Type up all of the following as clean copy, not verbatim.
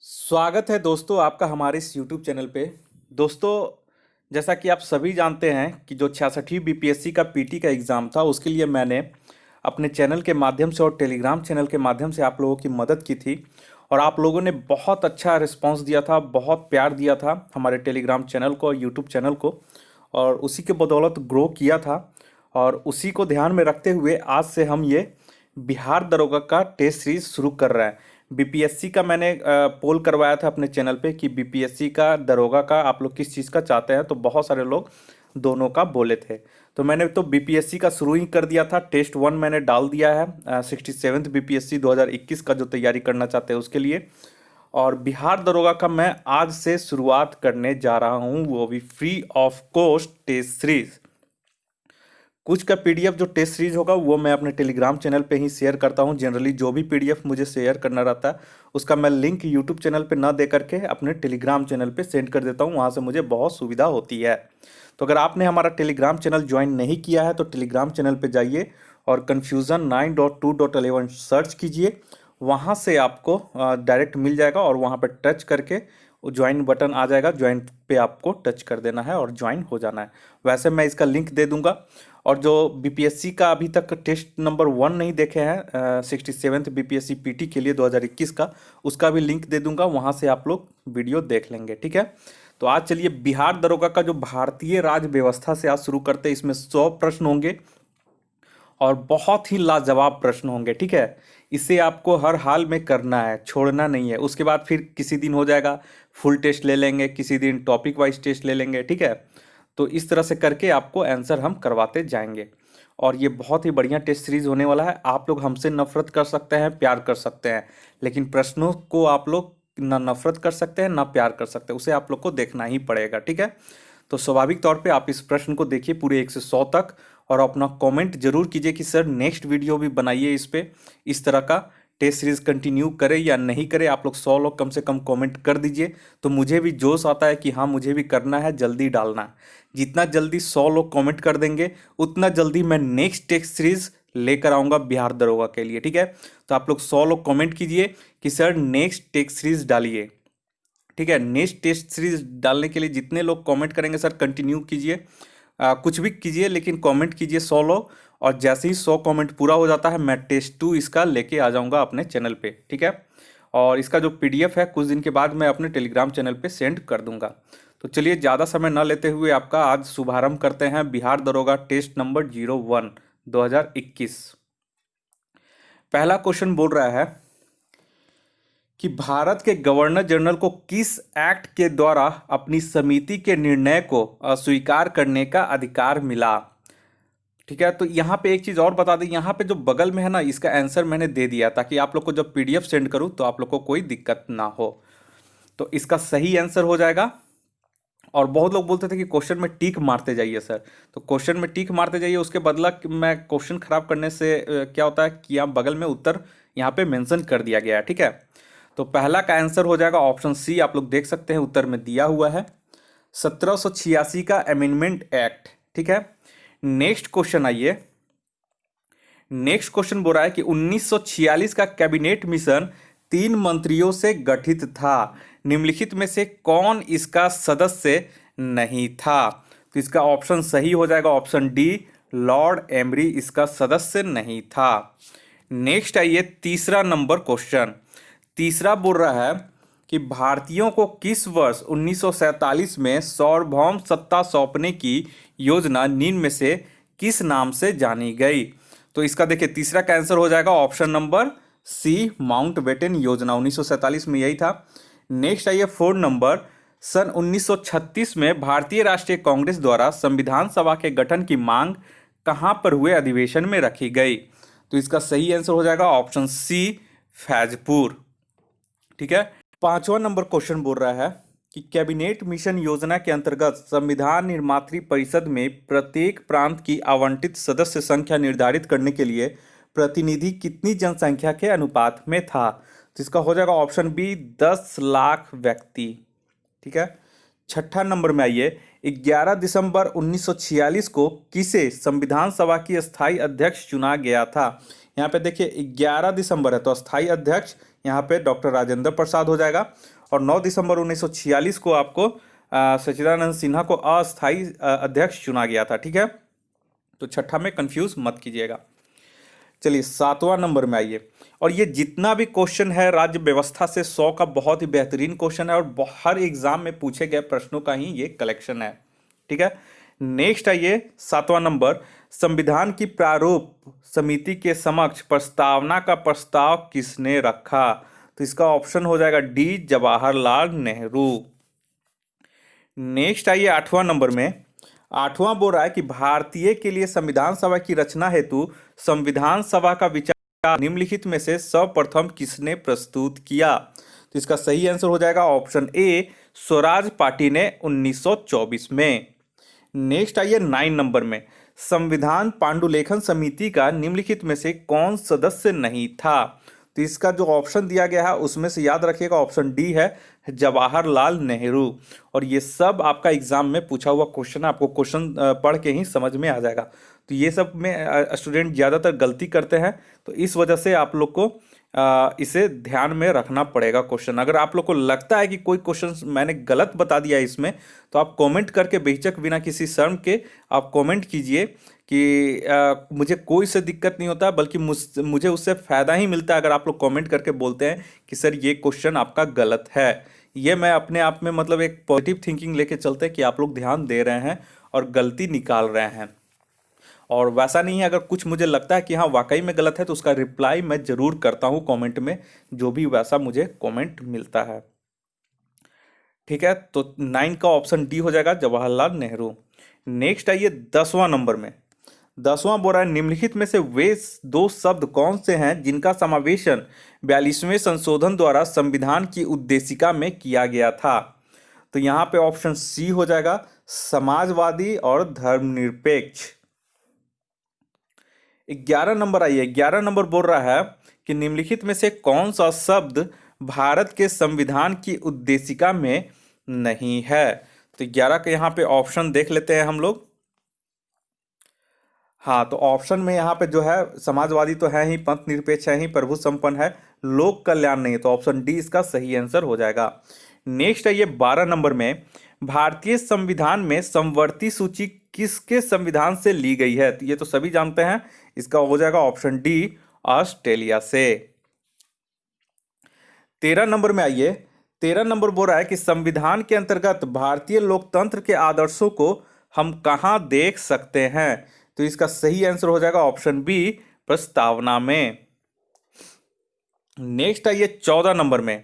स्वागत है दोस्तों आपका हमारे इस YouTube चैनल पे। दोस्तों, जैसा कि आप सभी जानते हैं कि जो 66वीं बीपीएससी का पीटी का एग्ज़ाम था, उसके लिए मैंने अपने चैनल के माध्यम से और टेलीग्राम चैनल के माध्यम से आप लोगों की मदद की थी। और आप लोगों ने बहुत अच्छा रिस्पांस दिया था, बहुत प्यार दिया था हमारे टेलीग्राम चैनल को, यूट्यूब चैनल को, और उसी के बदौलत ग्रो किया था। और उसी को ध्यान में रखते हुए आज से हम ये बिहार दरोगा का टेस्ट सीरीज शुरू कर रहे हैं। बीपीएससी का मैंने पोल करवाया था अपने चैनल पे कि बीपीएससी का दरोगा का आप लोग किस चीज़ का चाहते हैं, तो बहुत सारे लोग दोनों का बोले थे। तो मैंने तो बीपीएससी का शुरू ही कर दिया था। टेस्ट 1 मैंने डाल दिया है 67th बीपीएससी 2021 का जो तैयारी करना चाहते हैं उसके लिए। और बिहार दरोगा का मैं आज से शुरुआत करने जा रहा हूँ, वो भी free of cost test series. कुछ का पीडीएफ जो टेस्ट सीरीज होगा वो मैं अपने टेलीग्राम चैनल पे ही शेयर करता हूँ। जनरली जो भी पीडीएफ मुझे शेयर करना रहता है उसका मैं लिंक यूट्यूब चैनल पे ना दे करके अपने टेलीग्राम चैनल पे सेंड कर देता हूँ। वहाँ से मुझे बहुत सुविधा होती है। तो अगर आपने हमारा टेलीग्राम चैनल ज्वाइन नहीं किया है तो टेलीग्राम चैनल पर जाइए और कन्फ्यूज़न 9.2.11 सर्च कीजिए। वहाँ से आपको डायरेक्ट मिल जाएगा और वहाँ पर टच करके ज्वाइन बटन आ जाएगा। ज्वाइन पे आपको टच कर देना है और ज्वाइन हो जाना है। वैसे मैं इसका लिंक दे दूंगा। और जो बीपीएससी का अभी तक टेस्ट नंबर 1 नहीं देखे हैं 67th बीपीएससी पीटी के लिए 2021 का, उसका भी लिंक दे दूंगा। वहाँ से आप लोग वीडियो देख लेंगे, ठीक है। तो आज चलिए बिहार दरोगा का जो भारतीय राज्य व्यवस्था से आज शुरू करते हैं। इसमें 100 प्रश्न होंगे और बहुत ही लाजवाब प्रश्न होंगे, ठीक है। इसे आपको हर हाल में करना है, छोड़ना नहीं है। उसके बाद फिर किसी दिन हो जाएगा फुल टेस्ट ले लेंगे, किसी दिन टॉपिक वाइज टेस्ट ले लेंगे, ठीक है। तो इस तरह से करके आपको आंसर हम करवाते जाएंगे। और ये बहुत ही बढ़िया टेस्ट सीरीज होने वाला है। आप लोग हमसे नफरत कर सकते हैं, प्यार कर सकते हैं, लेकिन प्रश्नों को आप लोग ना नफरत कर सकते हैं ना प्यार कर सकते हैं, उसे आप लोग को देखना ही पड़ेगा, ठीक है। तो स्वाभाविक तौर पे आप इस प्रश्न को देखिए पूरे 1 से 100 तक और अपना कमेंट जरूर कीजिए कि सर नेक्स्ट वीडियो भी बनाइए इस पे, इस तरह का टेस्ट सीरीज कंटिन्यू करें या नहीं करें। आप लोग 100 लोग कम से कम कमेंट कर दीजिए तो मुझे भी जोश आता है कि हाँ मुझे भी करना है, जल्दी डालना है। जितना जल्दी 100 लोग कमेंट कर देंगे उतना जल्दी मैं नेक्स्ट टेस्ट सीरीज लेकर आऊँगा बिहार दरोगा के लिए, ठीक है। तो आप लोग 100 लोग कमेंट कीजिए कि सर नेक्स्ट टेस्ट सीरीज डालिए, ठीक है। नेक्स्ट टेस्ट सीरीज डालने के लिए जितने लोग कमेंट करेंगे सर कंटिन्यू कीजिए, कुछ भी कीजिए लेकिन कमेंट कीजिए 100 लोग। और जैसे ही 100 कमेंट पूरा हो जाता है मैं टेस्ट 2 इसका लेके आ जाऊंगा अपने चैनल पे, ठीक है। और इसका जो पीडीएफ है कुछ दिन के बाद मैं अपने टेलीग्राम चैनल पे सेंड कर दूंगा। तो चलिए ज़्यादा समय न लेते हुए आपका आज शुभारंभ करते हैं बिहार दरोगा टेस्ट नंबर 01 2021। पहला क्वेश्चन बोल रहा है कि भारत के गवर्नर जनरल को किस एक्ट के द्वारा अपनी समिति के निर्णय को अस्वीकार करने का अधिकार मिला, ठीक है। तो यहाँ पे एक चीज़ और बता दें, यहाँ पे जो बगल में है ना इसका आंसर मैंने दे दिया ताकि आप लोग को जब पीडीएफ सेंड करूँ तो आप लोग को कोई दिक्कत ना हो। तो इसका सही आंसर हो जाएगा। और बहुत लोग बोलते थे कि क्वेश्चन में टिक मारते जाइए सर, तो क्वेश्चन में टिक मारते जाइए, उसके बदला कि मैं क्वेश्चन खराब करने से क्या होता है कि यहाँ बगल में उत्तर यहाँ पे मेंशन कर दिया गया है, ठीक है। तो पहला का आंसर हो जाएगा ऑप्शन सी। आप लोग देख सकते हैं उत्तर में दिया हुआ है 1786 का अमेंडमेंट एक्ट, ठीक है। नेक्स्ट क्वेश्चन आइए। नेक्स्ट क्वेश्चन बोल रहा है कि 1946 का कैबिनेट मिशन 3 मंत्रियों से गठित था। निम्नलिखित में से कौन इसका सदस्य नहीं था। तो इसका ऑप्शन सही हो जाएगा ऑप्शन डी, लॉर्ड एमरी इसका सदस्य नहीं था। नेक्स्ट आइए तीसरा नंबर क्वेश्चन। तीसरा बोल रहा है कि भारतीयों को किस वर्ष 1947 में सार्वभौम सत्ता सौंपने की योजना निम्न में से किस नाम से जानी गई। तो इसका देखिए तीसरा का आंसर हो जाएगा ऑप्शन नंबर सी, माउंटबेटन योजना। 1947 में यही था। नेक्स्ट आइए 4 नंबर। सन 1936 में भारतीय राष्ट्रीय कांग्रेस द्वारा संविधान सभा के गठन की मांग कहां पर हुए अधिवेशन में रखी गई। तो इसका सही आंसर हो जाएगा ऑप्शन सी, फैजपुर, ठीक है। 5वां नंबर क्वेश्चन बोल रहा है कि कैबिनेट मिशन योजना के अंतर्गत संविधान निर्मात्री परिषद में प्रत्येक प्रांत की आवंटित सदस्य संख्या निर्धारित करने के लिए प्रतिनिधि कितनी जनसंख्या के अनुपात में था। तो इसका हो जाएगा ऑप्शन बी, 10 लाख व्यक्ति, ठीक है। 6ठा नंबर में आइए। 11 दिसंबर 1946 को किसे संविधान सभा की स्थायी अध्यक्ष चुना गया था। यहाँ पे देखिए 11 दिसंबर है तो अस्थाई अध्यक्ष यहाँ पे डॉक्टर राजेंद्र प्रसाद हो जाएगा, और 9 दिसंबर 1946 को आपको सच्चिदानंद सिन्हा को अस्थाई अध्यक्ष चुना गया था। ठीक है, तो छठा में कंफ्यूज मत कीजिएगा। चलिए 7वां नंबर में आइए, और ये जितना भी क्वेश्चन है राज्य व्यवस्था से 100 का बहुत ही बेहतरीन क्वेश्चन है, और हर एग्जाम में पूछे गए प्रश्नों का ही ये कलेक्शन है। ठीक है, नेक्स्ट आइए 7वां नंबर, संविधान की प्रारूप समिति के समक्ष प्रस्तावना का प्रस्ताव किसने रखा? तो इसका ऑप्शन हो जाएगा डी, जवाहरलाल नेहरू। नेक्स्ट आइए 8वां नंबर में, 8वां बोल रहा है कि भारतीय के लिए संविधान सभा की रचना हेतु संविधान सभा का विचार निम्नलिखित में से सर्वप्रथम किसने प्रस्तुत किया? तो इसका सही आंसर हो जाएगा ऑप्शन ए, स्वराज पार्टी ने 1924 में। नेक्स्ट आइए 9 नंबर में, संविधान पांडुलेखन समिति का निम्नलिखित में से कौन सदस्य नहीं था? तो इसका जो ऑप्शन दिया गया है उसमें से याद रखिएगा ऑप्शन डी है, जवाहरलाल नेहरू। और ये सब आपका एग्जाम में पूछा हुआ क्वेश्चन है, आपको क्वेश्चन पढ़ के ही समझ में आ जाएगा। तो ये सब में स्टूडेंट ज़्यादातर गलती करते हैं, तो इस वजह से आप लोग को इसे ध्यान में रखना पड़ेगा क्वेश्चन। अगर आप लोग को लगता है कि कोई क्वेश्चन मैंने गलत बता दिया इसमें, तो आप कमेंट करके बेहिचक बिना किसी शर्म के आप कमेंट कीजिए कि मुझे कोई से दिक्कत नहीं होता, बल्कि मुझे उससे फ़ायदा ही मिलता है अगर आप लोग कमेंट करके बोलते हैं कि सर ये क्वेश्चन आपका गलत है। ये मैं अपने आप में मतलब एक पॉजिटिव थिंकिंग लेके चलते हैं कि आप लोग ध्यान दे रहे हैं और गलती निकाल रहे हैं। और वैसा नहीं है, अगर कुछ मुझे लगता है कि हाँ वाकई में गलत है तो उसका रिप्लाई मैं ज़रूर करता हूँ कमेंट में, जो भी वैसा मुझे कमेंट मिलता है। ठीक है, तो 9 का ऑप्शन डी हो जाएगा, जवाहरलाल नेहरू। नेक्स्ट आइए 10वां नंबर में, 10वां बोल रहा है निम्नलिखित में से वे दो शब्द कौन से हैं जिनका समावेशन 42वें संशोधन द्वारा संविधान की उद्देशिका में किया गया था? तो यहाँ पे ऑप्शन सी हो जाएगा, समाजवादी और धर्मनिरपेक्ष। 11 नंबर आइए, 11 नंबर बोल रहा है कि निम्नलिखित में से कौन सा शब्द भारत के संविधान की उद्देशिका में नहीं है? तो 11 के यहाँ पे ऑप्शन देख लेते हैं हम लोग। हाँ, तो ऑप्शन में यहाँ पे जो है समाजवादी तो है ही, पंथ निरपेक्ष है ही, प्रभु संपन्न है, लोक कल्याण नहीं है, तो ऑप्शन डी इसका सही आंसर हो जाएगा। नेक्स्ट है ये 12 नंबर में, भारतीय संविधान में समवर्ती सूची किसके संविधान से ली गई है? तो ये तो सभी जानते हैं, इसका हो जाएगा ऑप्शन डी, ऑस्ट्रेलिया से। 13 नंबर में आइए, 13 नंबर बोल रहा है कि संविधान के अंतर्गत भारतीय लोकतंत्र के आदर्शों को हम कहाँ देख सकते हैं? तो इसका सही आंसर हो जाएगा ऑप्शन बी, प्रस्तावना में। नेक्स्ट आइए 14 नंबर में,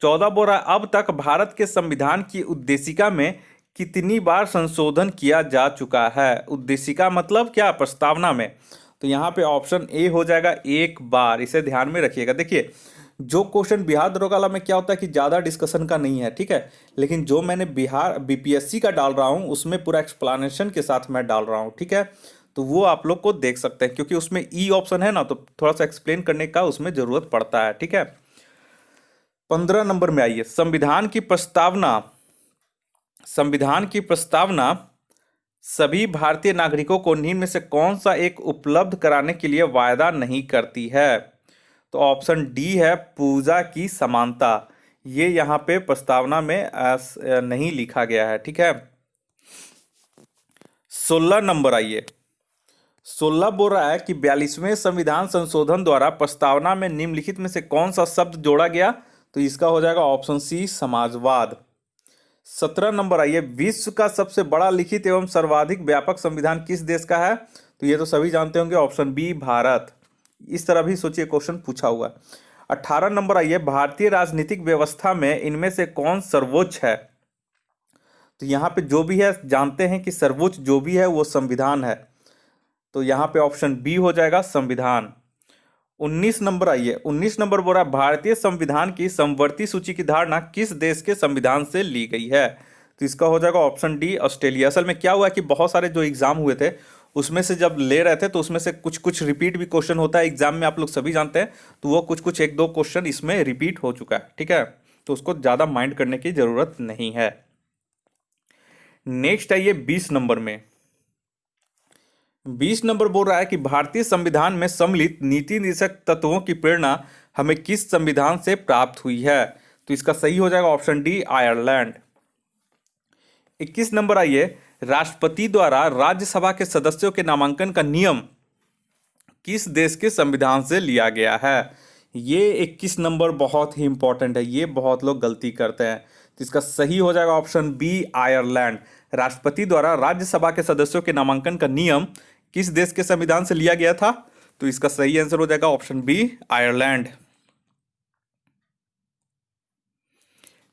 14 बोल रहा है अब तक भारत के संविधान की उद्देशिका में कितनी बार संशोधन किया जा चुका है? उद्देशिका मतलब क्या? प्रस्तावना में। तो यहाँ पे ऑप्शन ए हो जाएगा, एक बार। इसे ध्यान में रखिएगा। देखिए, जो क्वेश्चन बिहार दरोगा वाला में क्या होता है कि ज़्यादा डिस्कशन का नहीं है, ठीक है, लेकिन जो मैंने बिहार बीपीएससी का डाल रहा हूँ उसमें पूरा एक्सप्लेनेशन के साथ मैं डाल रहा हूँ, ठीक है, तो वो आप लोग को देख सकते हैं, क्योंकि उसमें ई ऑप्शन है ना, तो थोड़ा सा एक्सप्लेन करने का उसमें ज़रूरत पड़ता है, ठीक है। 15 नंबर में आइए, संविधान की प्रस्तावना, संविधान की प्रस्तावना सभी भारतीय नागरिकों को निम्न में से कौन सा एक उपलब्ध कराने के लिए वायदा नहीं करती है? तो ऑप्शन डी है, पूजा की समानता। ये यहाँ पे प्रस्तावना में नहीं लिखा गया है, ठीक है। 16 नंबर आइए, 16 बोल रहा है कि 42वें संविधान संशोधन द्वारा प्रस्तावना में निम्नलिखित में से कौन सा शब्द जोड़ा गया? तो इसका हो जाएगा ऑप्शन सी, समाजवाद। 17 नंबर आइए, विश्व का सबसे बड़ा लिखित एवं सर्वाधिक व्यापक संविधान किस देश का है? तो ये तो सभी जानते होंगे, ऑप्शन बी, भारत। इस तरह भी सोचिए क्वेश्चन पूछा हुआ है। 18 नंबर आइए, भारतीय राजनीतिक व्यवस्था में इनमें से कौन सर्वोच्च है? तो यहाँ पे जो भी है जानते हैं कि सर्वोच्च जो भी है वो संविधान है, तो यहाँ पे ऑप्शन बी हो जाएगा, संविधान। 19 नंबर आइए, 19 नंबर बोल रहा है भारतीय संविधान की समवर्ती सूची की धारणा किस देश के संविधान से ली गई है? तो इसका हो जाएगा ऑप्शन डी, ऑस्ट्रेलिया। असल में क्या हुआ कि बहुत सारे जो एग्जाम हुए थे उसमें से जब ले रहे थे तो उसमें से कुछ कुछ रिपीट भी क्वेश्चन होता है एग्जाम में, आप लोग सभी जानते हैं, तो वो कुछ कुछ एक दो क्वेश्चन इसमें रिपीट हो चुका है, ठीक है, तो उसको ज़्यादा माइंड करने की जरूरत नहीं है। नेक्स्ट आइए 20 नंबर में, 20 नंबर बोल रहा है कि भारतीय संविधान में सम्मिलित नीति निर्देशक तत्वों की प्रेरणा हमें किस संविधान से प्राप्त हुई है? तो इसका सही हो जाएगा ऑप्शन डी, आयरलैंड। 21 नंबर आइए, राष्ट्रपति द्वारा राज्यसभा के सदस्यों के नामांकन का नियम किस देश के संविधान से लिया गया है? ये 21 नंबर बहुत ही इंपॉर्टेंट है, ये बहुत लोग गलती करते हैं। तो इसका सही हो जाएगा ऑप्शन बी, आयरलैंड। राष्ट्रपति द्वारा राज्यसभा के सदस्यों के नामांकन का नियम किस देश के संविधान से लिया गया था? तो इसका सही आंसर हो जाएगा ऑप्शन बी, आयरलैंड।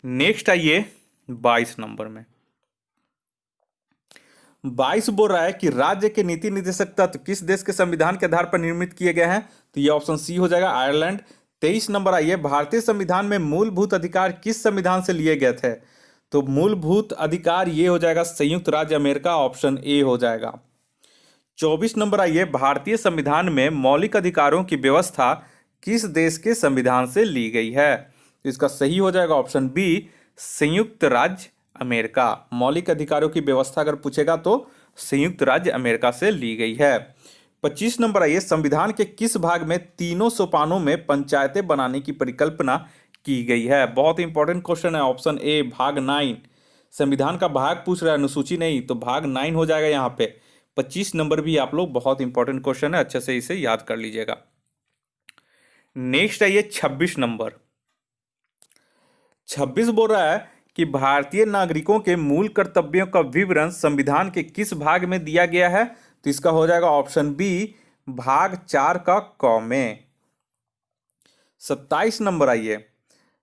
नेक्स्ट आइए 22 नंबर में। 22 बोल रहा है कि राज्य के नीति निर्देशक तत्व किस देश के संविधान के आधार पर निर्मित किए गए हैं? तो यह ऑप्शन सी हो जाएगा, आयरलैंड। 23 नंबर आइए, भारतीय संविधान में मूलभूत अधिकार किस संविधान से लिए गए थे? तो मूलभूत अधिकार ये हो जाएगा संयुक्त राज्य अमेरिका, ऑप्शन ए हो जाएगा। 24 नंबर आइए, भारतीय संविधान में मौलिक अधिकारों की व्यवस्था किस देश के संविधान से ली गई है? तो इसका सही हो जाएगा ऑप्शन बी, संयुक्त राज्य अमेरिका। मौलिक अधिकारों की व्यवस्था अगर पूछेगा तो संयुक्त राज्य अमेरिका से ली गई है। 25 नंबर आइए, संविधान के किस भाग में तीनों सोपानों में पंचायतें बनाने की परिकल्पना की गई है? बहुत इंपॉर्टेंट क्वेश्चन है, ऑप्शन ए, भाग 9। संविधान का भाग पूछ रहा है, अनुसूची नहीं, तो भाग 9 हो जाएगा यहाँ पे। 25 नंबर भी आप लोग, बहुत इंपॉर्टेंट क्वेश्चन है, अच्छे से इसे याद कर लीजिएगा। नेक्स्ट आइए 26 नंबर। 26 बोल रहा है कि भारतीय नागरिकों के मूल कर्तव्यों का विवरण संविधान के किस भाग में दिया गया है? तो इसका हो जाएगा ऑप्शन बी, भाग 4 का क में। 27 नंबर आइए,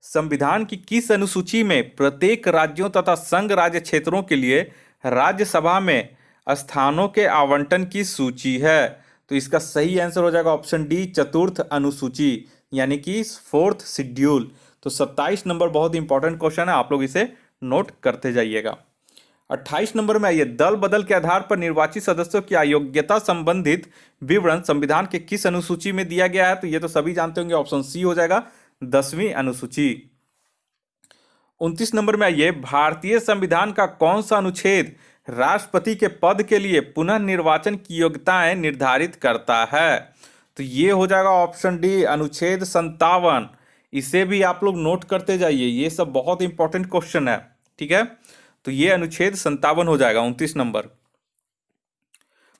संविधान की किस अनुसूची में प्रत्येक राज्यों तथा संघ राज्य क्षेत्रों के लिए राज्यसभा में स्थानों के आवंटन की सूची है? तो इसका सही आंसर हो जाएगा ऑप्शन डी, चतुर्थ अनुसूची, यानी कि 4th शेड्यूल। तो 27 नंबर बहुत इंपॉर्टेंट क्वेश्चन है, आप लोग इसे नोट करते जाइएगा। 28 नंबर में आइए, दल बदल के आधार पर निर्वाचित सदस्यों की अयोग्यता संबंधित विवरण संविधान के किस अनुसूची में दिया गया है? तो ये तो सभी जानते होंगे, ऑप्शन सी हो जाएगा, 10वीं अनुसूची। 29 नंबर में आइए, भारतीय संविधान का कौन सा अनुच्छेद राष्ट्रपति के पद के लिए पुनः निर्वाचन की योग्यताएं निर्धारित करता है? तो ये हो जाएगा ऑप्शन डी, अनुच्छेद 57। इसे भी आप लोग नोट करते जाइए, ये सब बहुत इंपॉर्टेंट क्वेश्चन है, ठीक है। तो ये अनुच्छेद 57 हो जाएगा 29 नंबर।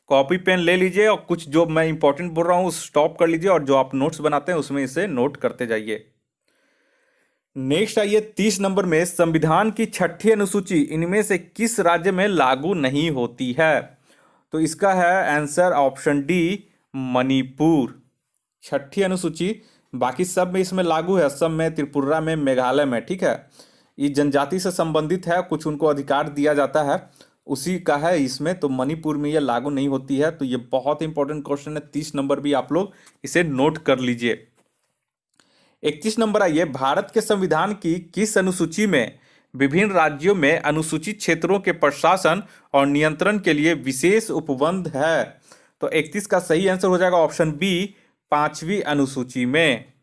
कॉपी पेन ले लीजिए और कुछ जो मैं इंपॉर्टेंट बोल रहा हूं स्टॉप कर लीजिए, और जो आप नोट्स बनाते हैं उसमें इसे नोट करते जाइए। नेक्स्ट आइए 30 नंबर में, संविधान की 6ठी अनुसूची इनमें से किस राज्य में लागू नहीं होती है? तो इसका है आंसर ऑप्शन डी, मणिपुर। 6ठी अनुसूची बाकी सब में इसमें लागू है, असम में, त्रिपुरा में, मेघालय में, ठीक है। ये जनजाति से संबंधित है, कुछ उनको अधिकार दिया जाता है, उसी का है इसमें। तो मणिपुर में ये लागू नहीं होती है। तो ये बहुत इंपॉर्टेंट क्वेश्चन है, 30 नंबर भी आप लोग इसे नोट कर लीजिए। 31 नंबर आइए, भारत के संविधान की किस अनुसूची में विभिन्न राज्यों में अनुसूचित क्षेत्रों के प्रशासन और नियंत्रण के लिए विशेष उपबंध है? तो 31 का सही आंसर हो जाएगा ऑप्शन बी, 5वीं अनुसूची में।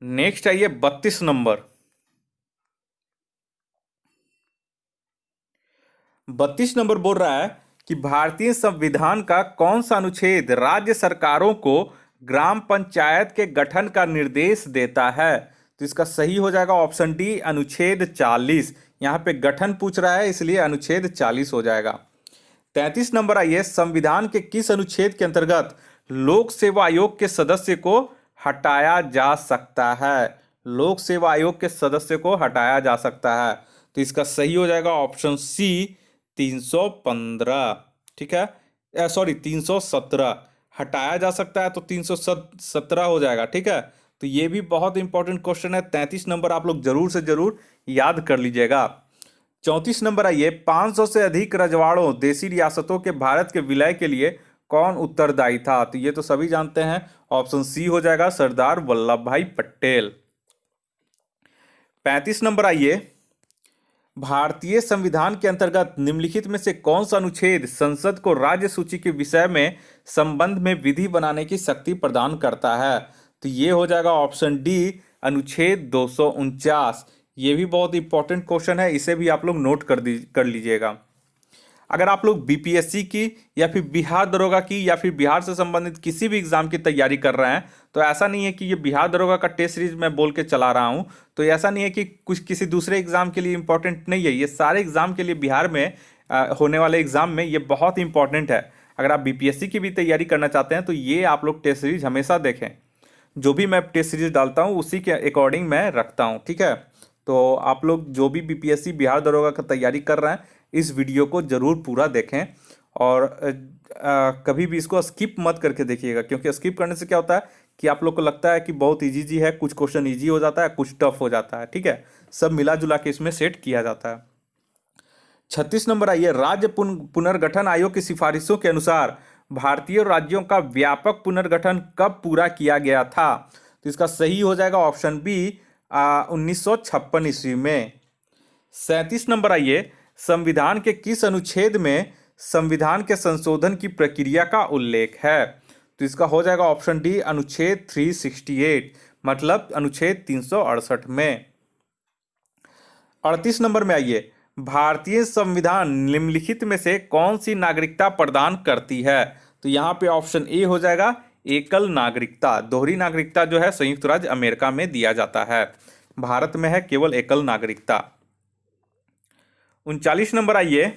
नेक्स्ट आइए 32 नंबर। 32 नंबर बोल रहा है कि भारतीय संविधान का कौन सा अनुच्छेद राज्य सरकारों को ग्राम पंचायत के गठन का निर्देश देता है? तो इसका सही हो जाएगा ऑप्शन डी, अनुच्छेद 40। यहां पे गठन पूछ रहा है, इसलिए अनुच्छेद 40 हो जाएगा। 33 नंबर आइए, संविधान के किस अनुच्छेद के अंतर्गत लोक सेवा आयोग के सदस्य को हटाया जा सकता है? लोक सेवा आयोग के सदस्य को हटाया जा सकता है। तो इसका सही हो जाएगा ऑप्शन सी, 315, ठीक है, सॉरी 317। हटाया जा सकता है तो 317 हो जाएगा, ठीक है। तो ये भी बहुत इंपॉर्टेंट क्वेश्चन है, 33 नंबर आप लोग जरूर से जरूर याद कर लीजिएगा। 34 नंबर आइए, 500 से अधिक रजवाड़ों देशी रियासतों के भारत के विलय के लिए कौन उत्तरदायी था? तो ये तो सभी जानते हैं, ऑप्शन सी हो जाएगा, सरदार वल्लभ भाई पटेल। 35 नंबर आइए, भारतीय संविधान के अंतर्गत निम्नलिखित में से कौन सा अनुच्छेद संसद को राज्य सूची के विषय में संबंध में विधि बनाने की शक्ति प्रदान करता है? तो ये हो जाएगा ऑप्शन डी, अनुच्छेद 249। ये भी बहुत इंपॉर्टेंट क्वेश्चन है, इसे भी आप लोग नोट कर लीजिएगा। अगर आप लोग बीपीएससी की या फिर बिहार दरोगा की या फिर बिहार से संबंधित किसी भी एग्जाम की तैयारी कर रहे हैं, तो ऐसा नहीं है कि ये बिहार दरोगा का टेस्ट सीरीज मैं बोल के चला रहा हूँ, तो ऐसा नहीं है कि कुछ किसी दूसरे एग्जाम के लिए इंपॉर्टेंट नहीं है। ये सारे एग्जाम के लिए बिहार में होने वाले एग्जाम में ये बहुत इंपॉर्टेंट है। अगर आप बीपीएससी की भी तैयारी करना चाहते हैं तो ये आप लोग टेस्ट सीरीज हमेशा देखें। जो भी मैं टेस्ट सीरीज डालता हूँ उसी के अकॉर्डिंग मैं रखता हूँ, ठीक है। तो आप लोग जो भी बीपीएससी बिहार दरोगा का तैयारी कर रहे हैं इस वीडियो को ज़रूर पूरा देखें, और कभी भी इसको स्किप मत करके देखिएगा, क्योंकि स्किप करने से क्या होता है कि आप लोग को लगता है कि बहुत इजी जी है, कुछ क्वेश्चन इजी हो जाता है, कुछ टफ हो जाता है, ठीक है। सब मिला जुला के इसमें सेट किया जाता है। 36 नंबर आइए, राज्य पुनर्गठन आयोग की सिफारिशों के अनुसार भारतीय राज्यों का व्यापक पुनर्गठन कब पूरा किया गया था? तो इसका सही हो जाएगा ऑप्शन बी 1956 ईस्वी में। 37 नंबर आइए, संविधान के किस अनुच्छेद में संविधान के संशोधन की प्रक्रिया का उल्लेख है? तो इसका हो जाएगा ऑप्शन डी अनुच्छेद 368, मतलब अनुच्छेद 368 में। 38 नंबर में आइए, भारतीय संविधान निम्नलिखित में से कौन सी नागरिकता प्रदान करती है? तो यहाँ पे ऑप्शन ए हो जाएगा एकल नागरिकता। दोहरी नागरिकता जो है संयुक्त राज्य अमेरिका में दिया जाता है, भारत में है केवल एकल नागरिकता। 39 नंबर आइए,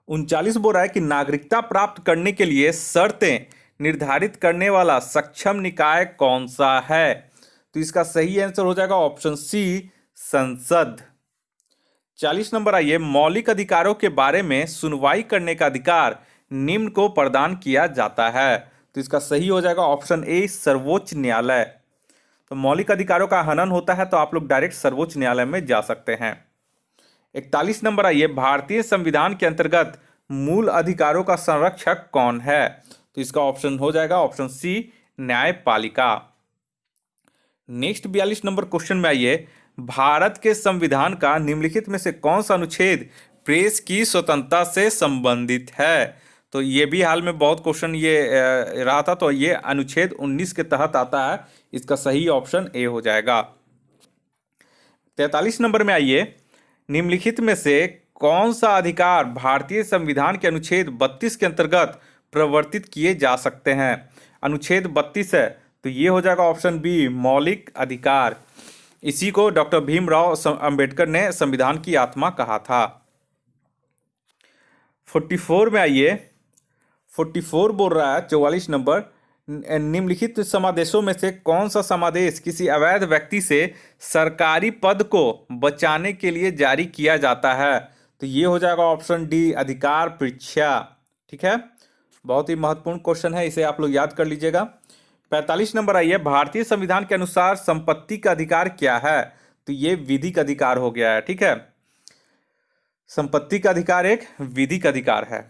39 बोल रहा है कि नागरिकता प्राप्त करने के लिए शर्तें निर्धारित करने वाला सक्षम निकाय कौन सा है? तो इसका सही आंसर हो जाएगा ऑप्शन सी संसद। 40 नंबर आइए, मौलिक अधिकारों के बारे में सुनवाई करने का अधिकार निम्न को प्रदान किया जाता है? तो इसका सही हो जाएगा ऑप्शन ए सर्वोच्च न्यायालय। तो मौलिक अधिकारों का हनन होता है तो आप लोग डायरेक्ट सर्वोच्च न्यायालय में जा सकते हैं। 41 नंबर आइए, भारतीय संविधान के अंतर्गत मूल अधिकारों का संरक्षक कौन है? तो इसका ऑप्शन हो जाएगा ऑप्शन सी न्यायपालिका। नेक्स्ट 42 नंबर क्वेश्चन में आइए, भारत के संविधान का निम्नलिखित में से कौन सा अनुच्छेद प्रेस की स्वतंत्रता से संबंधित है? तो ये भी हाल में बहुत क्वेश्चन ये रहा था, तो ये अनुच्छेद 19 के तहत आता है, इसका सही ऑप्शन ए हो जाएगा। 43 नंबर में आइए, निम्नलिखित में से कौन सा अधिकार भारतीय संविधान के अनुच्छेद 32 के अंतर्गत प्रवर्तित किए जा सकते हैं? अनुच्छेद 32 है तो ये हो जाएगा ऑप्शन बी मौलिक अधिकार। इसी को डॉक्टर भीमराव अंबेडकर ने संविधान की आत्मा कहा था। 44 में आइए, 44 बोल रहा है 44 नंबर, निम्नलिखित समादेशों में से कौन सा समादेश किसी अवैध व्यक्ति से सरकारी पद को बचाने के लिए जारी किया जाता है? तो ये हो जाएगा ऑप्शन डी अधिकार परीक्षा, ठीक है। बहुत ही महत्वपूर्ण क्वेश्चन है, इसे आप लोग याद कर लीजिएगा। 45 नंबर आइए, भारतीय संविधान के अनुसार संपत्ति का अधिकार क्या है? तो ये विधिक अधिकार हो गया है, ठीक है। संपत्ति का अधिकार एक विधिक अधिकार है।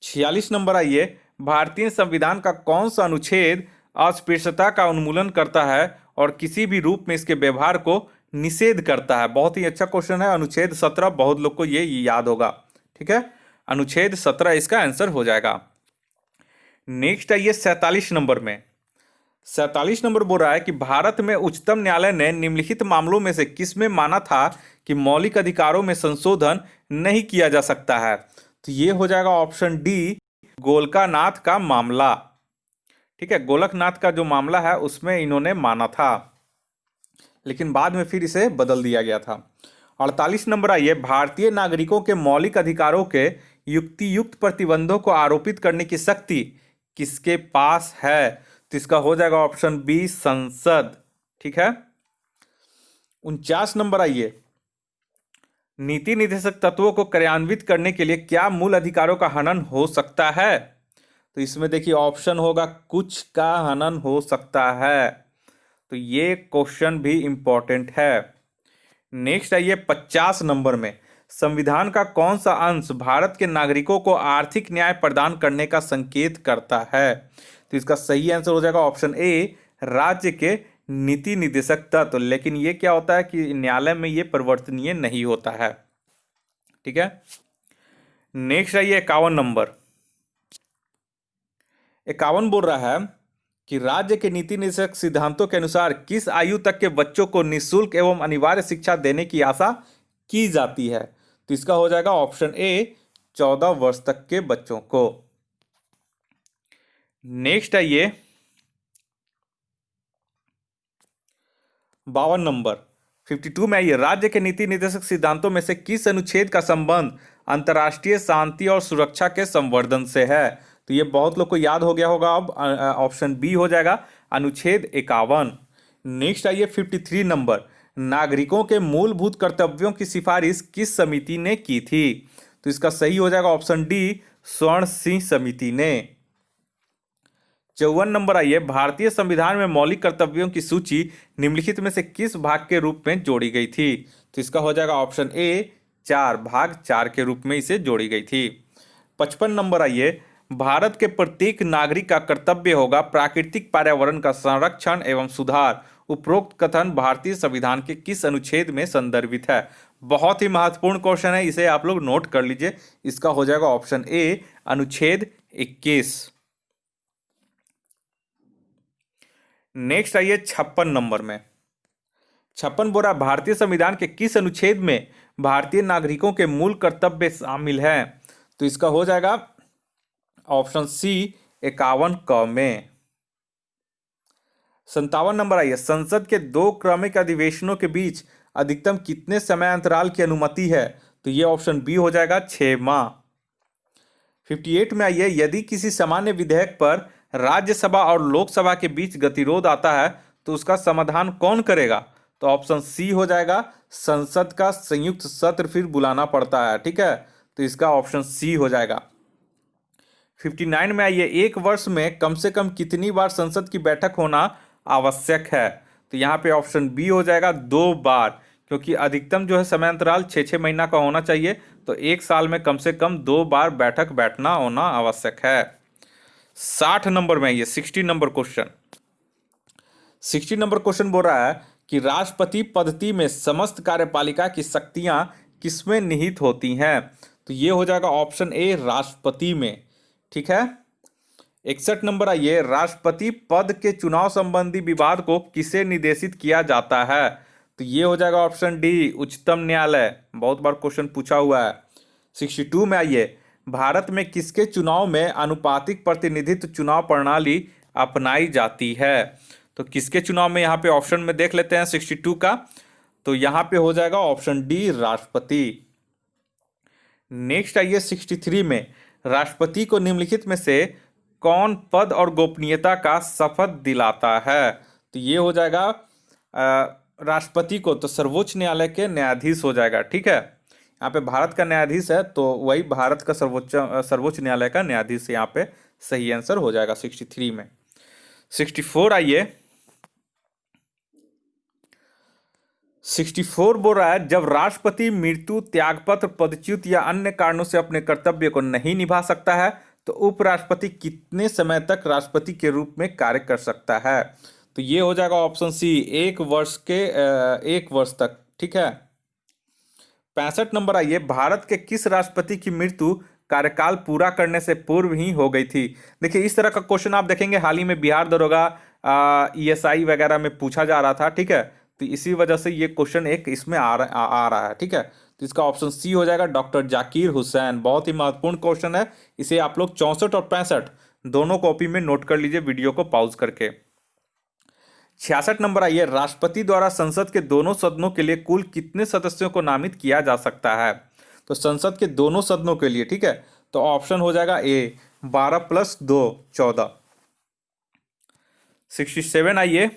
46 नंबर आइए, भारतीय संविधान का कौन सा अनुच्छेद अस्पृश्यता का उन्मूलन करता है और किसी भी रूप में इसके व्यवहार को निषेध करता है? बहुत ही अच्छा क्वेश्चन है, अनुच्छेद 17, बहुत लोग को ये याद होगा, ठीक है। अनुच्छेद 17 इसका आंसर हो जाएगा। नेक्स्ट आइए 47 नंबर में, 47 नंबर बोल रहा है कि भारत में उच्चतम न्यायालय ने निम्नलिखित मामलों में से किसमें माना था कि मौलिक अधिकारों में संशोधन नहीं किया जा सकता है? तो ये हो जाएगा ऑप्शन डी गोलकानाथ का मामला, ठीक है। गोलकनाथ का जो मामला है उसमें इन्होंने माना था, लेकिन बाद में फिर इसे बदल दिया गया था। 48 नंबर आइए, भारतीय नागरिकों के मौलिक अधिकारों के युक्तियुक्त प्रतिबंधों को आरोपित करने की शक्ति किसके पास है? तो इसका हो जाएगा ऑप्शन बी संसद, ठीक है। 49 नंबर आइए, नीति निर्देशक तत्वों को क्रियान्वित करने के लिए क्या मूल अधिकारों का हनन हो सकता है? तो इसमें देखिए ऑप्शन होगा कुछ का हनन हो सकता है, तो ये क्वेश्चन भी इंपॉर्टेंट है। नेक्स्ट आइए 50 नंबर में, संविधान का कौन सा अंश भारत के नागरिकों को आर्थिक न्याय प्रदान करने का संकेत करता है? तो इसका सही आंसर हो जाएगा ऑप्शन ए राज्य के नीति निर्देशक तत्व। लेकिन ये क्या होता है कि न्यायालय में ये परिवर्तनीय नहीं होता है, ठीक है। नेक्स्ट आइए 51 नंबर, 51 बोल रहा है कि राज्य के नीति निर्देशक सिद्धांतों के अनुसार किस आयु तक के बच्चों को निःशुल्क एवं अनिवार्य शिक्षा देने की आशा की जाती है? तो इसका हो जाएगा ऑप्शन ए 14 वर्ष तक के बच्चों को। नेक्स्ट आइए 52 नंबर 52 में आइए, राज्य के नीति निर्देशक सिद्धांतों में से किस अनुच्छेद का संबंध अंतर्राष्ट्रीय शांति और सुरक्षा के संवर्धन से है? तो ये बहुत लोग को याद हो गया होगा। अब ऑप्शन बी हो जाएगा अनुच्छेद 51। नेक्स्ट आइए 53 नंबर, नागरिकों के मूलभूत कर्तव्यों की सिफारिश किस समिति ने की थी? तो इसका सही हो जाएगा ऑप्शन डी स्वर्ण सिंह समिति ने। 54 नंबर आइए, भारतीय संविधान में मौलिक कर्तव्यों की सूची निम्नलिखित में से किस भाग के रूप में जोड़ी गई थी? तो इसका हो जाएगा ऑप्शन ए 4, भाग 4 के रूप में इसे जोड़ी गई थी। 55 नंबर आइए, भारत के प्रत्येक नागरिक का कर्तव्य होगा प्राकृतिक पर्यावरण का संरक्षण एवं सुधार। उपरोक्त कथन भारतीय संविधान के किस अनुच्छेद में संदर्भित है? बहुत ही महत्वपूर्ण क्वेश्चन है, इसे आप लोग नोट कर लीजिए। इसका हो जाएगा ऑप्शन ए अनुच्छेद 21। नेक्स्ट आइए 56 नंबर में, 56 बोला भारतीय संविधान के किस अनुच्छेद में भारतीय नागरिकों के मूल कर्तव्य शामिल हैं? तो इसका हो जाएगा ऑप्शन सी 51 क में। 57 नंबर आइए, संसद के 2 क्रमिक अधिवेशनों के बीच अधिकतम कितने समय अंतराल की अनुमति है? तो ये ऑप्शन बी हो जाएगा 6 माह। 58 में आइए, यदि किसी सामान्य विधेयक पर राज्यसभा और लोकसभा के बीच गतिरोध आता है तो उसका समाधान कौन करेगा? तो ऑप्शन सी हो जाएगा संसद का संयुक्त सत्र फिर बुलाना पड़ता है, ठीक है, तो इसका ऑप्शन सी हो जाएगा। 59 में आइए, एक वर्ष में कम से कम कितनी बार संसद की बैठक होना आवश्यक है? तो यहाँ पे ऑप्शन बी हो जाएगा 2 बार, क्योंकि अधिकतम जो है समय अंतराल 6 महीना का होना चाहिए, तो एक साल में कम से कम 2 बार बैठक बैठना होना आवश्यक है। 60 नंबर में आइए 60 नंबर क्वेश्चन, 60 नंबर क्वेश्चन बोल रहा है कि राष्ट्रपति पद्धति में समस्त कार्यपालिका की शक्तियां किसमें निहित होती हैं? तो ये हो जाएगा ऑप्शन ए राष्ट्रपति में, ठीक है। 61 नंबर आइए, राष्ट्रपति पद के चुनाव संबंधी विवाद को किसे निर्देशित किया जाता है? तो ये हो जाएगा ऑप्शन डी उच्चतम न्यायालय, बहुत बार क्वेश्चन पूछा हुआ है। 62 में आइए, भारत में किसके चुनाव में अनुपातिक प्रतिनिधित्व चुनाव प्रणाली अपनाई जाती है? तो किसके चुनाव में, यहाँ पे ऑप्शन में देख लेते हैं 62 का, तो यहाँ पे हो जाएगा ऑप्शन डी राष्ट्रपति। नेक्स्ट आइए 63 में, राष्ट्रपति को निम्नलिखित में से कौन पद और गोपनीयता का शपथ दिलाता है? तो ये हो जाएगा राष्ट्रपति को तो सर्वोच्च न्यायालय के न्यायाधीश हो जाएगा, ठीक है। यहाँ पे भारत का न्यायाधीश है तो वही भारत का सर्वोच्च न्यायालय का न्यायाधीश यहाँ पे सही आंसर हो जाएगा 63 में। 64 आइए, 64 बोल रहा है, जब राष्ट्रपति मृत्यु, त्यागपत्र, पदच्युत या अन्य कारणों से अपने कर्तव्य को नहीं निभा सकता है तो उपराष्ट्रपति कितने समय तक राष्ट्रपति के रूप में कार्य कर सकता है? तो ये हो जाएगा ऑप्शन सी 1 वर्ष तक, ठीक है। 65 नंबर आइए, भारत के किस राष्ट्रपति की मृत्यु कार्यकाल पूरा करने से पूर्व ही हो गई थी? देखिए इस तरह का क्वेश्चन आप देखेंगे हाल ही में बिहार दरोगा ESI वगैरह में पूछा जा रहा था, ठीक है, तो इसी वजह से ये क्वेश्चन एक इसमें आ रहा है, ठीक है। तो इसका ऑप्शन सी हो जाएगा डॉक्टर जाकिर हुसैन, बहुत ही महत्वपूर्ण क्वेश्चन है, इसे आप लोग 64 और 65 दोनों कॉपी में नोट कर लीजिए वीडियो को पॉज करके। 66 नंबर आइए, राष्ट्रपति द्वारा संसद के दोनों सदनों के लिए कुल कितने सदस्यों को नामित किया जा सकता है? तो संसद के दोनों सदनों के लिए, ठीक है, तो ऑप्शन हो जाएगा ए 12 + 2 14। 67 आइए,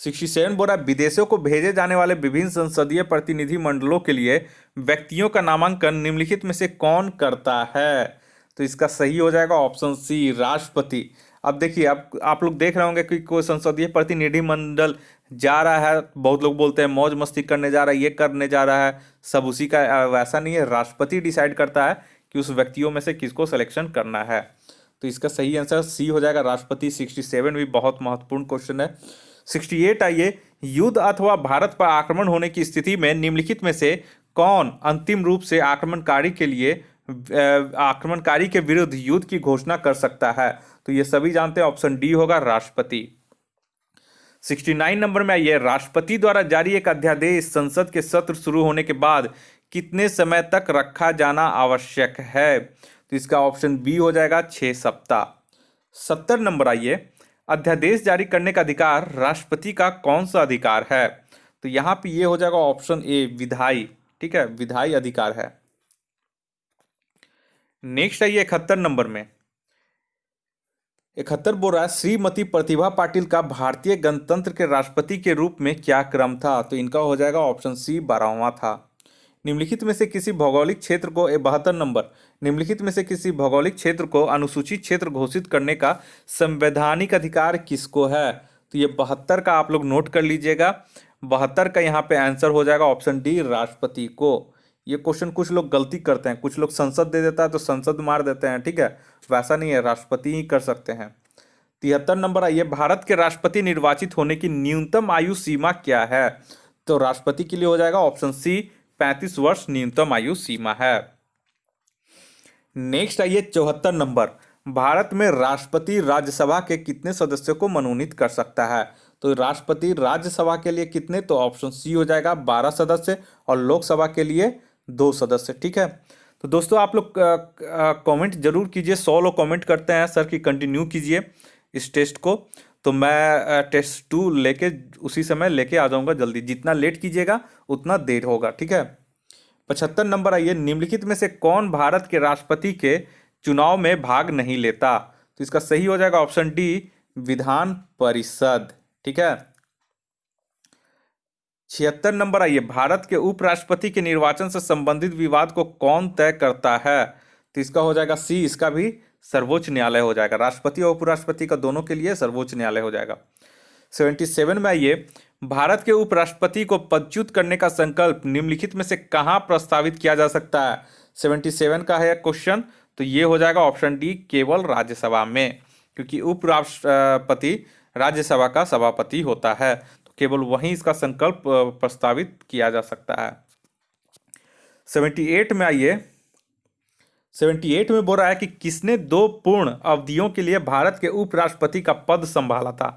67 बोल रहा है, विदेशों को भेजे जाने वाले विभिन्न संसदीय प्रतिनिधि मंडलों के लिए व्यक्तियों का नामांकन निम्नलिखित में से कौन करता है? तो इसका सही हो जाएगा ऑप्शन सी राष्ट्रपति। अब देखिए आप लोग देख रहे होंगे कि कोई संसदीय प्रतिनिधि मंडल जा रहा है, बहुत लोग बोलते हैं मौज मस्ती करने जा रहा है, ये करने जा रहा है, सब उसी का, वैसा नहीं है, राष्ट्रपति डिसाइड करता है कि उस व्यक्तियों में से किसको सिलेक्शन करना है। तो इसका सही आंसर सी हो जाएगा राष्ट्रपति। 67 भी बहुत महत्वपूर्ण क्वेश्चन है। 68 आइए, युद्ध अथवा भारत पर आक्रमण होने की स्थिति में निम्नलिखित में से कौन अंतिम रूप से आक्रमणकारी के विरुद्ध युद्ध की घोषणा कर सकता है? तो ये सभी जानते हैं, ऑप्शन डी होगा राष्ट्रपति। 69 नंबर में आइए, राष्ट्रपति द्वारा जारी एक अध्यादेश संसद के सत्र शुरू होने के बाद कितने समय तक रखा जाना आवश्यक है? तो इसका ऑप्शन बी हो जाएगा 6 सप्ताह। 70 नंबर आइए, अध्यादेश जारी करने का अधिकार राष्ट्रपति का कौन सा अधिकार है? तो यहां पे ये हो जाएगा ऑप्शन ए, विधायी। ठीक है, विधायी अधिकार है। नेक्स्ट आइए 71 नंबर में। 71 बोल रहा है, श्रीमती प्रतिभा पाटिल का भारतीय गणतंत्र के राष्ट्रपति के रूप में क्या क्रम था? तो इनका हो जाएगा ऑप्शन सी, 12वां था। निम्नलिखित में से किसी भौगोलिक क्षेत्र को 72 नंबर, निम्नलिखित में से किसी भौगोलिक क्षेत्र को अनुसूचित क्षेत्र घोषित करने का संवैधानिक अधिकार किसको है? तो ये 72 का आप लोग नोट कर लीजिएगा। 72 का यहाँ पे आंसर हो जाएगा ऑप्शन डी, राष्ट्रपति को। ये क्वेश्चन कुछ लोग गलती करते हैं, कुछ लोग संसद दे देता है तो संसद मार देते हैं। ठीक है, वैसा नहीं है, राष्ट्रपति ही कर सकते हैं। 73 नंबर आइए, भारत के राष्ट्रपति निर्वाचित होने की न्यूनतम आयु सीमा क्या है? तो राष्ट्रपति के लिए हो जाएगा ऑप्शन सी, 35 वर्ष न्यूनतम आयु सीमा है। नेक्स्ट आइए 74 नंबर, भारत में राष्ट्रपति राज्यसभा के कितने सदस्यों को मनोनीत कर सकता है? तो राष्ट्रपति राज्यसभा के लिए कितने? तो ऑप्शन सी हो जाएगा 12 सदस्य, और लोकसभा के लिए 2 सदस्य। ठीक है, तो दोस्तों आप लोग कमेंट जरूर कीजिए। 100 लोग कमेंट करते हैं सर कि कंटिन्यू कीजिए इस टेस्ट को, तो मैं टेस्ट 2 लेके उसी समय लेके आ जाऊंगा जल्दी। जितना लेट कीजिएगा उतना देर होगा। ठीक है, 75 नंबर आइए, निम्नलिखित में से कौन भारत के राष्ट्रपति के चुनाव में भाग नहीं लेता? तो इसका सही हो जाएगा ऑप्शन डी, विधान परिषद। ठीक है, 76 नंबर आइए, भारत के उपराष्ट्रपति के निर्वाचन से संबंधित विवाद को कौन तय करता है? तो इसका हो जाएगा सी, इसका भी सर्वोच्च न्यायालय हो जाएगा। राष्ट्रपति और उपराष्ट्रपति का दोनों के लिए सर्वोच्च न्यायालय हो जाएगा। 77 में आइए, भारत के उपराष्ट्रपति को पदच्युत करने का संकल्प निम्नलिखित में से कहां प्रस्तावित किया जा सकता है? 77 का है क्वेश्चन, तो ये हो जाएगा ऑप्शन डी, केवल राज्यसभा में, क्योंकि उपराष्ट्रपति राज्यसभा का सभापति होता है, तो केवल वहीं इसका संकल्प प्रस्तावित किया जा सकता है। 78 में आइए, 78 में बोल रहा है कि किसने 2 पूर्ण अवधियों के लिए भारत के उपराष्ट्रपति का पद संभाला था?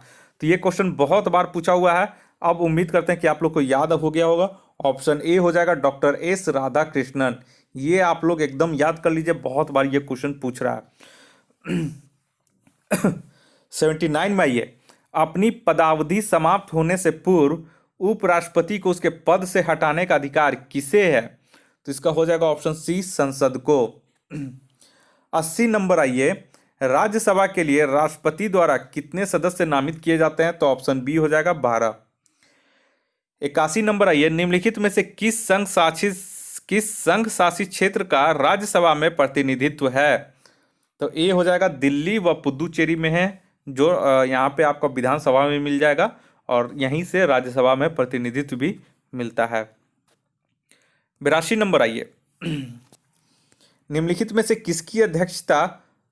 तो ये क्वेश्चन बहुत बार पूछा हुआ है, अब उम्मीद करते हैं कि आप लोग को याद हो गया होगा। ऑप्शन ए हो जाएगा डॉक्टर एस राधाकृष्णन। ये आप लोग एकदम याद कर लीजिए, बहुत बार ये क्वेश्चन पूछ रहा है। 79 में आइए, अपनी पदावधि समाप्त होने से पूर्व उपराष्ट्रपति को उसके पद से हटाने का अधिकार किसे है? तो इसका हो जाएगा ऑप्शन सी, संसद को। 80 नंबर आइए, राज्यसभा के लिए राष्ट्रपति द्वारा कितने सदस्य नामित किए जाते हैं? तो ऑप्शन बी हो जाएगा 12। 81 नंबर आइए, निम्नलिखित में से किस संघ शासित क्षेत्र का राज्यसभा में प्रतिनिधित्व है? तो ए हो जाएगा दिल्ली व पुदुचेरी में है, जो यहाँ पे आपको विधानसभा में मिल जाएगा और यहीं से राज्यसभा में प्रतिनिधित्व भी मिलता है। 82 नंबर आइए, निम्नलिखित में से किसकी अध्यक्षता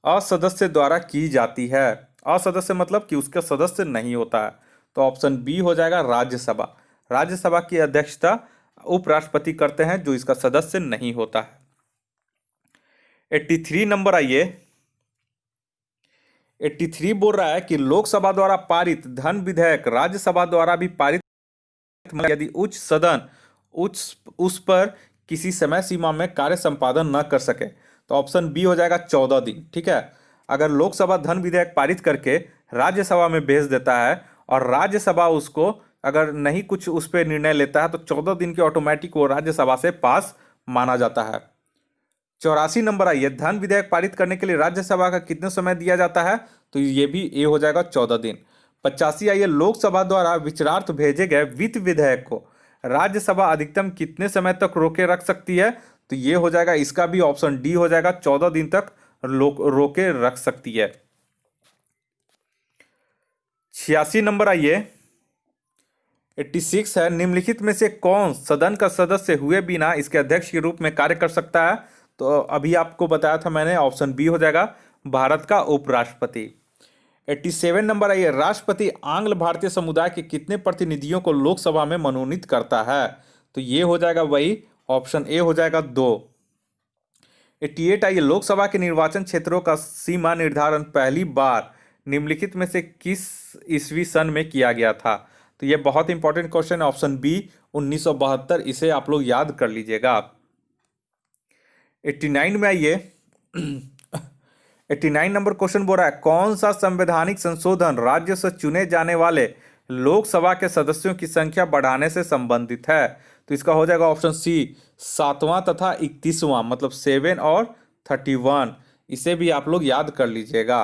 असदस्य द्वारा की जाती है? असदस्य मतलब कि उसका सदस्य नहीं होता है, तो ऑप्शन बी हो जाएगा राज्यसभा। राज्यसभा की अध्यक्षता उपराष्ट्रपति करते हैं, जो इसका सदस्य नहीं होता है। 83 नंबर आइए, 83 बोल रहा है कि लोकसभा द्वारा पारित धन विधेयक राज्यसभा द्वारा भी पारित यदि उच्च सदन उस पर किसी समय सीमा में कार्य संपादन न कर सके, तो ऑप्शन बी हो जाएगा 14 दिन। ठीक है, अगर लोकसभा धन विधेयक पारित करके राज्यसभा में भेज देता है और राज्यसभा उसको अगर नहीं कुछ उस पर निर्णय लेता है, तो 14 दिन के ऑटोमेटिक वो राज्यसभा से पास माना जाता है। 84 नंबर आइए, धन विधेयक पारित करने के लिए राज्यसभा का कितने समय दिया जाता है? तो ये भी ए हो जाएगा 14 दिन। 85 आइए, लोकसभा द्वारा विचारार्थ भेजे गए वित्त विधेयक को राज्यसभा अधिकतम कितने समय तक रोके रख सकती है? तो ये हो जाएगा, इसका भी ऑप्शन डी हो जाएगा, 14 दिन तक रोके रख सकती है। 86 नंबर आइए, 86 है, निम्नलिखित में से कौन सदन का सदस्य हुए बिना इसके अध्यक्ष के रूप में कार्य कर सकता है? तो अभी आपको बताया था मैंने, ऑप्शन बी हो जाएगा, भारत का उपराष्ट्रपति। 87 नंबर आइए, राष्ट्रपति आंग्ल भारतीय समुदाय के कितने प्रतिनिधियों को लोकसभा में मनोनीत करता है? तो ये हो जाएगा वही, ऑप्शन ए हो जाएगा 2। 88 आइए, लोकसभा के निर्वाचन क्षेत्रों का सीमा निर्धारण पहली बार निम्नलिखित में से किस ईस्वी सन में किया गया था? तो ये बहुत इंपॉर्टेंट क्वेश्चन है, ऑप्शन बी 1972, इसे आप लोग याद कर लीजिएगा। 89 में आइए। 89 नंबर क्वेश्चन बोल रहा है, कौन सा संवैधानिक संशोधन राज्य से चुने जाने वाले लोकसभा के सदस्यों की संख्या बढ़ाने से संबंधित है? तो इसका हो जाएगा ऑप्शन सी 7वां तथा 31वां, मतलब 7 और 31, इसे भी आप लोग याद कर लीजिएगा।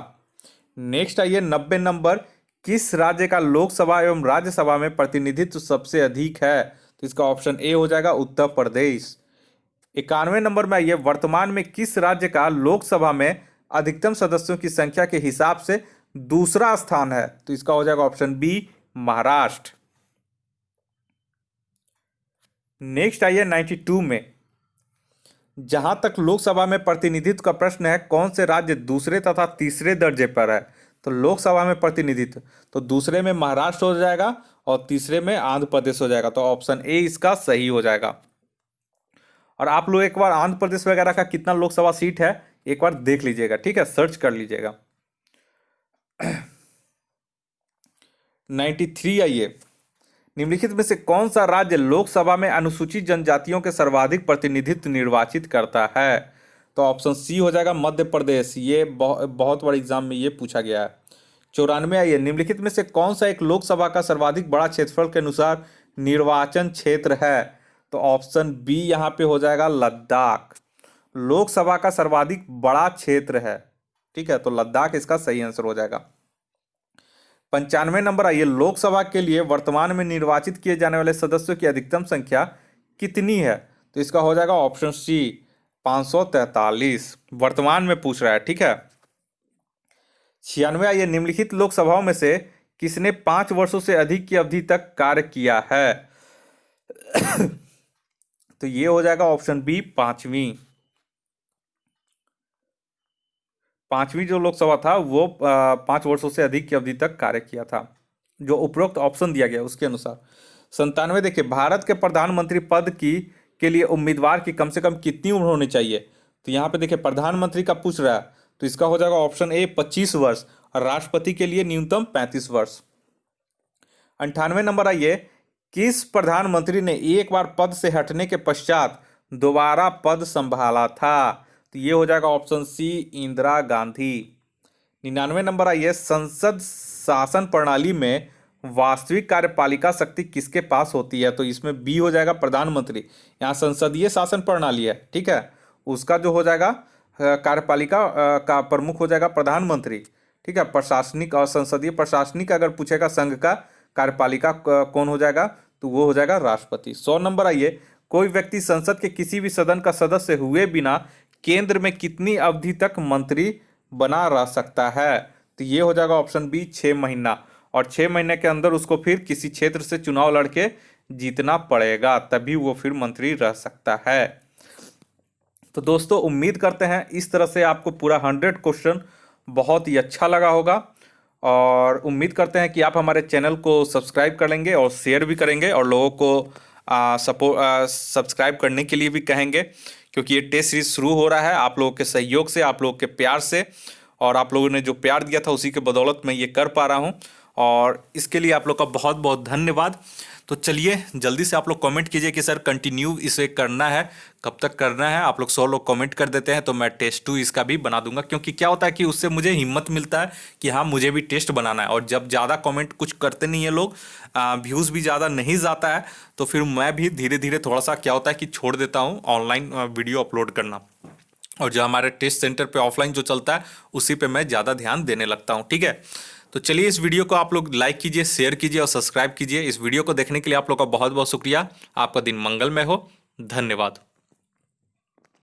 नेक्स्ट आइए 90 नंबर, किस राज्य का लोकसभा एवं राज्यसभा में प्रतिनिधित्व सबसे अधिक है? तो इसका ऑप्शन ए हो जाएगा उत्तर प्रदेश। 91 नंबर में आइए, वर्तमान में किस राज्य का लोकसभा में अधिकतम सदस्यों की संख्या के हिसाब से दूसरा स्थान है? तो इसका हो जाएगा ऑप्शन बी महाराष्ट्र। नेक्स्ट आइए 92 में, जहां तक लोकसभा में प्रतिनिधित्व का प्रश्न है, कौन से राज्य दूसरे तथा तीसरे दर्जे पर है? तो लोकसभा में प्रतिनिधित्व, तो दूसरे में महाराष्ट्र हो जाएगा और तीसरे में आंध्र प्रदेश हो जाएगा, तो ऑप्शन ए इसका सही हो जाएगा। और आप लोग एक बार आंध्र प्रदेश वगैरह का कितना लोकसभा सीट है एक बार देख लीजिएगा, ठीक है, सर्च कर लीजिएगा। 93 आइए, निम्नलिखित में से कौन सा राज्य लोकसभा में अनुसूचित जनजातियों के सर्वाधिक प्रतिनिधित्व निर्वाचित करता है? तो ऑप्शन सी हो जाएगा मध्य प्रदेश। ये बहुत बड़े एग्जाम में ये पूछा गया है। 94 आइए, निम्नलिखित में से कौन सा एक लोकसभा का सर्वाधिक बड़ा क्षेत्रफल के अनुसार निर्वाचन क्षेत्र है? तो ऑप्शन बी यहाँ पे हो जाएगा लद्दाख। लोकसभा का सर्वाधिक बड़ा क्षेत्र है, ठीक है, तो लद्दाख इसका सही आंसर हो जाएगा। 95 नंबर आइए, लोकसभा के लिए वर्तमान में निर्वाचित किए जाने वाले सदस्यों की अधिकतम संख्या कितनी है? तो इसका हो जाएगा ऑप्शन सी 543, वर्तमान में पूछ रहा है, ठीक है। 96 आइए, निम्नलिखित लोकसभाओं में से किसने 5 वर्षों से अधिक की अवधि तक कार्य किया है? तो ये हो जाएगा ऑप्शन बी पांचवी जो लोकसभा था वो 5 वर्षों से अधिक की अवधि तक कार्य किया था, जो उपरोक्त ऑप्शन दिया गया उसके अनुसार। 97 देखिए, भारत के प्रधानमंत्री पद की के लिए उम्मीदवार की कम से कम कितनी उम्र होनी चाहिए? तो यहाँ पे देखिए प्रधानमंत्री का पूछ रहा है, तो इसका हो जाएगा ऑप्शन ए 25 वर्ष और राष्ट्रपति के लिए न्यूनतम 35 वर्ष। 98 नंबर आइए, किस प्रधानमंत्री ने एक बार पद से हटने के पश्चात दोबारा पद संभाला था? तो ये हो जाएगा option C Indira Gandhi. 99 number आइए, संसद शासन प्रणाली में वास्तविक कार्यपालिका शक्ति किसके पास होती है? तो इसमें बी हो जाएगा प्रधानमंत्री। यहाँ संसदीय शासन प्रणाली है, ठीक है, उसका जो हो जाएगा कार्यपालिका का प्रमुख हो जाएगा प्रधानमंत्री, ठीक है। प्रशासनिक और संसदीय प्रशासनिक अगर पूछेगा संघ का कार्यपालिका कौन हो जाएगा? तो वो हो जाएगा राष्ट्रपति। 100 नंबर आइए, कोई व्यक्ति संसद के किसी भी सदन का सदस्य हुए बिना केंद्र में कितनी अवधि तक मंत्री बना रह सकता है? तो ये हो जाएगा ऑप्शन बी 6 महीना, और 6 महीने के अंदर उसको फिर किसी क्षेत्र से चुनाव लड़के जीतना पड़ेगा, तभी वो फिर मंत्री रह सकता है। तो दोस्तों उम्मीद करते हैं इस तरह से आपको पूरा 100 क्वेश्चन बहुत ही अच्छा लगा होगा, और उम्मीद करते हैं कि आप हमारे चैनल को सब्सक्राइब कर लेंगे और शेयर भी करेंगे और लोगों को सब्सक्राइब करने के लिए भी कहेंगे, क्योंकि ये टेस्ट सीरीज शुरू हो रहा है आप लोगों के सहयोग से, आप लोगों के प्यार से, और आप लोगों ने जो प्यार दिया था उसी के बदौलत मैं ये कर पा रहा हूँ, और इसके लिए आप लोग का बहुत बहुत धन्यवाद। तो चलिए जल्दी से आप लोग कमेंट कीजिए कि सर कंटिन्यू इसे करना है, कब तक करना है। आप लोग 100 लोग कमेंट कर देते हैं तो मैं टेस्ट 2 इसका भी बना दूंगा, क्योंकि क्या होता है कि उससे मुझे हिम्मत मिलता है कि हाँ मुझे भी टेस्ट बनाना है। और जब ज़्यादा कमेंट कुछ करते नहीं है लोग, व्यूज़ भी ज़्यादा नहीं जाता है, तो फिर मैं भी धीरे धीरे थोड़ा सा क्या होता है कि छोड़ देता हूँ ऑनलाइन वीडियो अपलोड करना, और जो हमारे टेस्ट सेंटर पे ऑफलाइन जो चलता है उसी पे मैं ज़्यादा ध्यान देने लगता हूँ, ठीक है। तो चलिए इस वीडियो को आप लोग लाइक कीजिए, शेयर कीजिए और सब्सक्राइब कीजिए। इस वीडियो को देखने के लिए आप लोग का बहुत बहुत शुक्रिया। आपका दिन मंगलमय हो। धन्यवाद।